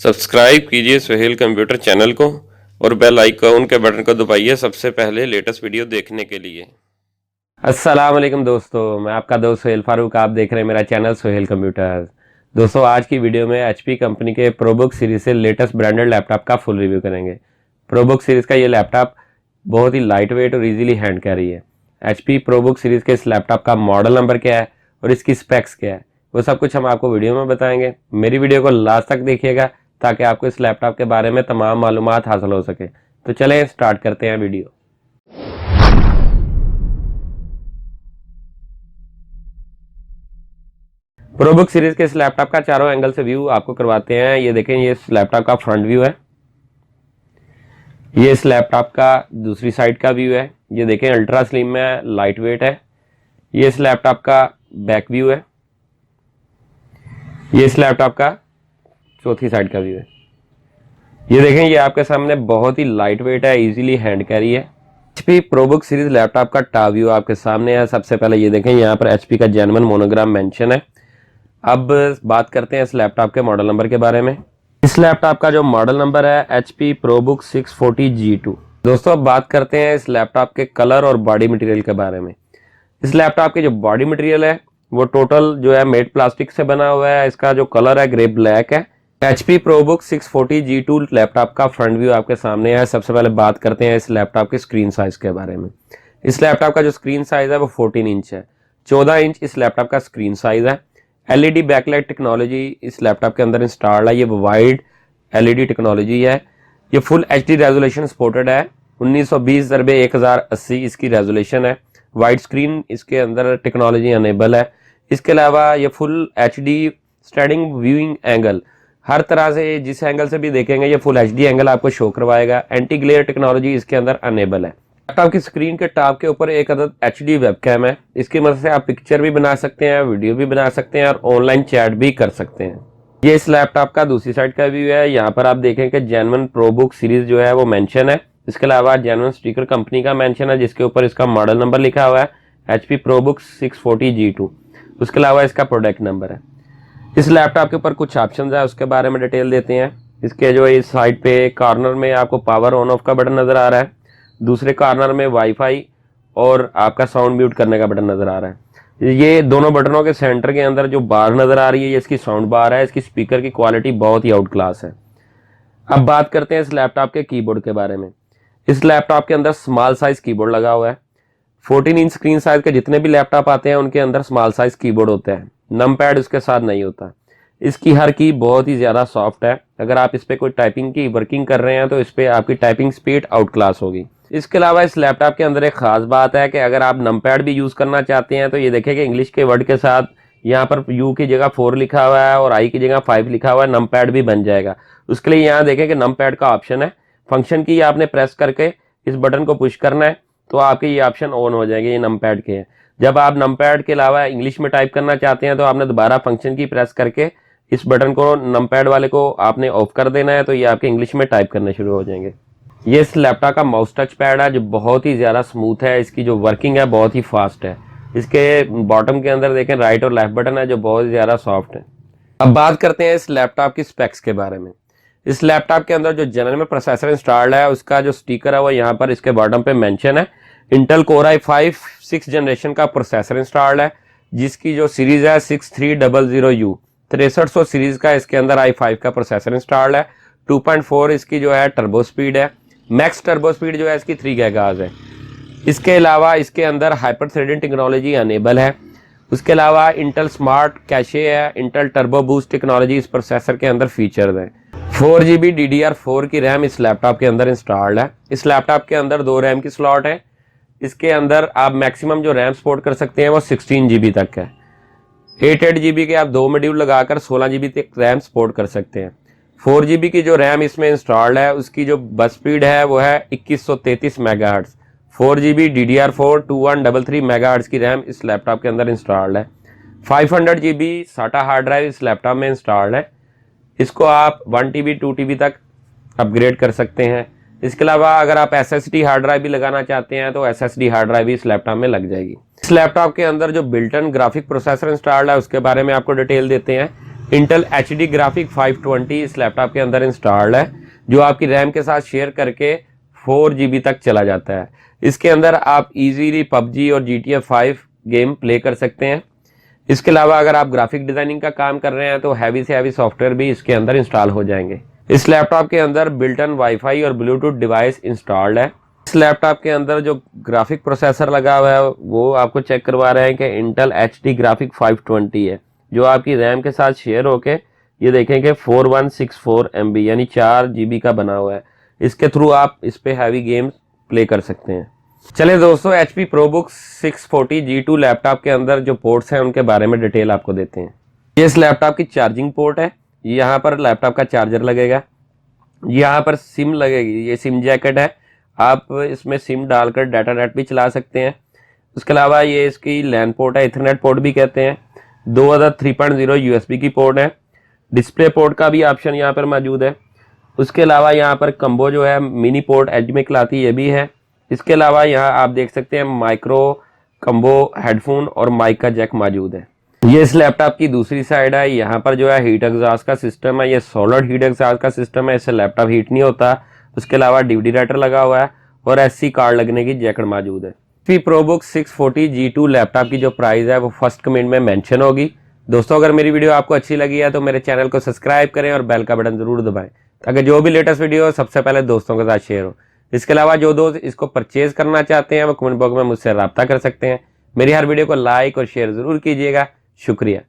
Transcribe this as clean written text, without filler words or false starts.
Subscribe कीजिए Suhail computer channel को और बेल आइकॉन के बटन को दबाइए सबसे पहले लेटेस्ट वीडियो देखने के लिए। अस्सलाम वालेकुम दोस्तों, मैं आपका दोस्त सुहेल फारूक। आप देख रहे हैं मेरा चैनल सुहेल कंप्यूटर्स। दोस्तों, आज की वीडियो में एचपी कंपनी के प्रोबुक सीरीज से लेटेस्ट ब्रांडेड लैपटॉप का फुल रिव्यू करेंगे। प्रोबुक सीरीज का ये लैपटॉप बहुत ही लाइट वेट और इजीली हैंड कैरी है। एचपी प्रोबुक सीरीज के इस लैपटॉप का मॉडल नंबर क्या है और इसकी स्पेक्स क्या है, वो सब कुछ हम आपको वीडियो में बताएंगे। मेरी वीडियो को लास्ट तक देखिएगा ताकि आपको इस लैपटॉप के बारे में तमाम मालूमात हासिल हो सके। तो चलें स्टार्ट करते हैं वीडियो। प्रोबुक सीरीज के इस लैपटॉप का चारों एंगल से व्यू आपको करवाते हैं। ये देखें, ये इस लैपटॉप का फ्रंट व्यू है। ये इस लैपटॉप का दूसरी साइड का व्यू है। ये देखें, अल्ट्रा स्लिम है, लाइट वेट है। ये इस लैपटॉप का बैक व्यू है। ये इस लैपटॉप का चौथी साइड का व्यू है। ये देखें, ये आपके सामने बहुत ही लाइट वेट है, इजीली हैंड कैरी है। एचपी प्रोबुक सीरीज लैपटॉप का टॉप व्यू आपके सामने है। सबसे पहले ये देखें, यहाँ पर एचपी का जेन्युइन मोनोग्राम मेंशन है। अब बात करते हैं इस लैपटॉप के मॉडल नंबर के बारे में। इस लैपटॉप का जो मॉडल नंबर है HP ProBook 640G2। दोस्तों, अब बात करते हैं इस लैपटॉप के कलर और बॉडी मटेरियल के बारे में। इस लैपटॉप की जो बॉडी मटेरियल है वो टोटल जो है मेट प्लास्टिक से बना हुआ है। इसका जो कलर है ग्रे ब्लैक है। HP ProBook 640G2 लैपटॉप का फ्रंट व्यू आपके सामने है। सबसे पहले बात करते हैं इस लैपटॉप के स्क्रीन साइज के बारे में। इस लैपटॉप का जो स्क्रीन साइज है वो 14 इंच है। 14 इंच इस लैपटॉप का स्क्रीन साइज है। LED बैकलाइट टेक्नोलॉजी इस लैपटॉप के अंदर इंस्टॉल्ड है। ये वाइड LED टेक्नोलॉजी है। ये फुल HD रेजोल्यूशन सपोर्टेड है। 1920x1080 इसकी रेजोल्यूशन है। वाइड स्क्रीन इसके अंदर टेक्नोलॉजी अनेबल है। इसके अलावा ये full HD standing viewing angle, हर तरह से जिस एंगल से भी देखेंगे ये फुल HD एंगल आपको शो करवाएगा। एंटी ग्लेयर टेक्नोलॉजी इसके अंदर अनेबल है। लैपटॉप की स्क्रीन के टॉप के ऊपर एक अदद HD वेबकैम है। इसकी मदद से आप पिक्चर भी बना सकते हैं, वीडियो भी बना सकते हैं और ऑनलाइन चैट भी कर सकते हैं। ये इस लैपटॉप का दूसरी साइड का व्यू है। यहाँ पर आप देखें कि जेन्युइन प्रोबुक सीरीज जो है वो मेंशन है। इसके अलावा जेन्युइन स्टिकर कंपनी का मेंशन है जिसके ऊपर इसका मॉडल नंबर लिखा हुआ है HP ProBook 640G2। उसके अलावा इसका प्रोडक्ट नंबर है। इस लैपटॉप के ऊपर कुछ ऑप्शन है, उसके बारे में डिटेल देते हैं। इसके जो इस साइड पे कॉर्नर में आपको पावर ऑन ऑफ का बटन नजर आ रहा है। दूसरे कॉर्नर में वाईफाई और आपका साउंड म्यूट करने का बटन नजर आ रहा है। ये दोनों बटनों के सेंटर के अंदर जो बार नजर आ रही है ये इसकी साउंड बार है। इसकी स्पीकर की क्वालिटी बहुत ही आउट क्लास है। अब बात करते हैं इस लैपटॉप के कीबोर्ड के बारे में। इस लैपटॉप के अंदर स्मॉल साइज कीबोर्ड लगा हुआ है। 14 इंच स्क्रीन साइज के जितने भी लैपटॉप आते हैं उनके अंदर स्मॉल साइज कीबोर्ड होते हैं। नम पैड उसके साथ नहीं होता। इसकी हर की बहुत ही ज्यादा सॉफ्ट है। अगर आप इस पे कोई टाइपिंग की वर्किंग कर रहे हैं तो इस पे आपकी टाइपिंग स्पीड आउट क्लास होगी। इसके अलावा इस लैपटॉप के अंदर एक खास बात है कि अगर आप नम पैड भी यूज करना चाहते हैं तो ये देखें कि इंग्लिश के वर्ड के साथ यहाँ पर U की जगह 4 लिखा हुआ है और I की जगह 5 लिखा हुआ है। नम पैड भी बन जाएगा। उसके लिए यहाँ देखें कि नम पैड का ऑप्शन है। फंक्शन की आपने प्रेस करके इस बटन को पुश करना है तो आपके ये ऑप्शन ऑन हो जाएंगे। ये नम पैड के हैं। जब आप नम पैड के अलावा इंग्लिश में टाइप करना चाहते हैं तो आपने दोबारा फंक्शन की प्रेस करके इस बटन को नम पैड वाले को आपने ऑफ कर देना है तो ये आपके इंग्लिश में टाइप करने शुरू हो जाएंगे। ये इस लैपटॉप का माउस टच पैड है जो बहुत ही ज्यादा स्मूथ है। इसकी जो वर्किंग है बहुत ही फास्ट है। इसके बॉटम के अंदर देखें राइट और लेफ्ट बटन है जो बहुत ज्यादा सॉफ्ट है। अब बात करते हैं इस लैपटॉप की स्पेक्स के बारे में। इस लैपटॉप के अंदर जो जेन्युइन प्रोसेसर इंस्टॉल्ड है उसका जो स्टिकर है वो यहाँ पर इसके बॉटम पे मेंशन है। Intel Core i5 6th generation का प्रोसेसर इंस्टॉल्ड है जिसकी जो सीरीज है 6300U। 6300 सीरीज का इसके अंदर i5 का प्रोसेसर इंस्टॉल्ड है। 2.4 इसकी जो है टर्बो स्पीड है। मैक्स टर्बो स्पीड जो है इसकी 3 गीगाहर्ट्ज है। इसके अलावा इसके अंदर हाइपर थ्रेडिंग टेक्नोलॉजी अनेबल है। उसके अलावा इंटेल स्मार्ट कैशे है। इंटेल टर्बो बूस्ट टेक्नोलॉजी इस प्रोसेसर के अंदर फीचर्ड है। 4GB DDR4 की रैम इस लैपटॉप के अंदर इंस्टॉल्ड है। इस लैपटॉप के अंदर 2 रैम की स्लॉट है। इसके अंदर आप मैक्सिमम जो रैम सपोर्ट कर सकते हैं वो 16GB तक है। 8GB के आप 2 मॉड्यूल लगाकर 16GB तक रैम सपोर्ट कर सकते हैं। 4GB की जो रैम इसमें इंस्टॉल्ड है उसकी जो बस स्पीड है वो है 2133 मेगाहर्ट्ज। 4GB DDR4 2133 मेगाहर्ट्ज की रैम इस लैपटॉप के अंदर इंस्टॉल्ड है। 500GB SATA हार्ड ड्राइव इस लैपटॉप में इंस्टॉल्ड है। इसको आप 1TB 2TB तक अपग्रेड कर सकते हैं। इसके अलावा अगर आप SSD हार्ड ड्राइव भी लगाना चाहते हैं तो SSD हार्ड ड्राइव भी इस लैपटॉप में लग जाएगी। इस लैपटॉप के अंदर जो built in graphic processor installed है उसके बारे में आपको डिटेल देते हैं। इंटेल HD ग्राफिक 520 इस लैपटॉप के अंदर इंस्टॉल्ड है, जो आपकी रैम के साथ शेयर करके 4 GB तक चला जाता है। इसके अंदर आप इजीली PUBG और GTA 5 गेम प्ले कर सकते हैं। इसके अलावा अगर आप ग्राफिक डिजाइनिंग का काम कर रहे हैं तो हैवी से हैवी सॉफ्टवेयर भी इसके अंदर इंस्टॉल हो जाएंगे। इस लैपटॉप के अंदर बिल्ट इन वाईफाई और ब्लूटूथ डिवाइस इंस्टॉल्ड है। इस लैपटॉप के अंदर जो ग्राफिक प्रोसेसर लगा हुआ है वो आपको चेक करवा रहे हैं कि इंटेल HD ग्राफिक 520 है, जो आपकी रैम के साथ शेयर होके ये देखेंगे 4164 MB यानी 4 GB का बना हुआ है। इसके थ्रू आप इस पे हैवी गेम्स प्ले कर सकते हैं। चलिए दोस्तों, HP ProBook 640 G2 लैपटॉप के अंदर जो पोर्ट्स हैं उनके बारे में डिटेल आपको देते हैं। ये इस लैपटॉप की चार्जिंग पोर्ट है, यहाँ पर लैपटॉप का चार्जर लगेगा, यहाँ पर सिम लगेगी, ये सिम जैकेट है, आप इसमें सिम डालकर डाटा नेट भी चला सकते हैं। उसके अलावा ये इसकी लैन पोर्ट है, इथरनेट पोर्ट भी कहते हैं। 2 अदर 3.0 USB की पोर्ट है। डिस्प्ले पोर्ट का भी ऑप्शन यहाँ पर मौजूद है। उसके अलावा यहाँ पर कम्बो जो है मिनी पोर्ट एज में खिलाती ये भी है। इसके अलावा यहाँ आप देख सकते हैं माइक्रो कम्बो हेडफोन और माइक का जैक मौजूद है। ये इस लैपटॉप की दूसरी साइड है। यहाँ पर जो है हीट एग्जॉस्ट का सिस्टम है, ये सॉलिड हीट एग्जॉस्ट का सिस्टम है, इससे लैपटॉप हीट नहीं होता। उसके अलावा DVD राइटर लगा हुआ है और SD कार्ड लगने की जैकेट मौजूद है। HP ProBook 640 G2 लैपटॉप की जो प्राइस है वो फर्स्ट कमेंट में मेंशन होगी। दोस्तों, अगर मेरी वीडियो आपको अच्छी लगी है तो मेरे चैनल को सब्सक्राइब करें और बेल का बटन जरूर दबाएं, ताकि जो भी लेटेस्ट वीडियो हो सबसे पहले दोस्तों के साथ शेयर हो। इसके अलावा जो दोस्त इसको परचेज करना चाहते हैं वो कमेंट बॉक्स में मुझसे रब्ता कर सकते हैं। मेरी हर वीडियो को लाइक और शेयर जरूर कीजिएगा। शुक्रिया।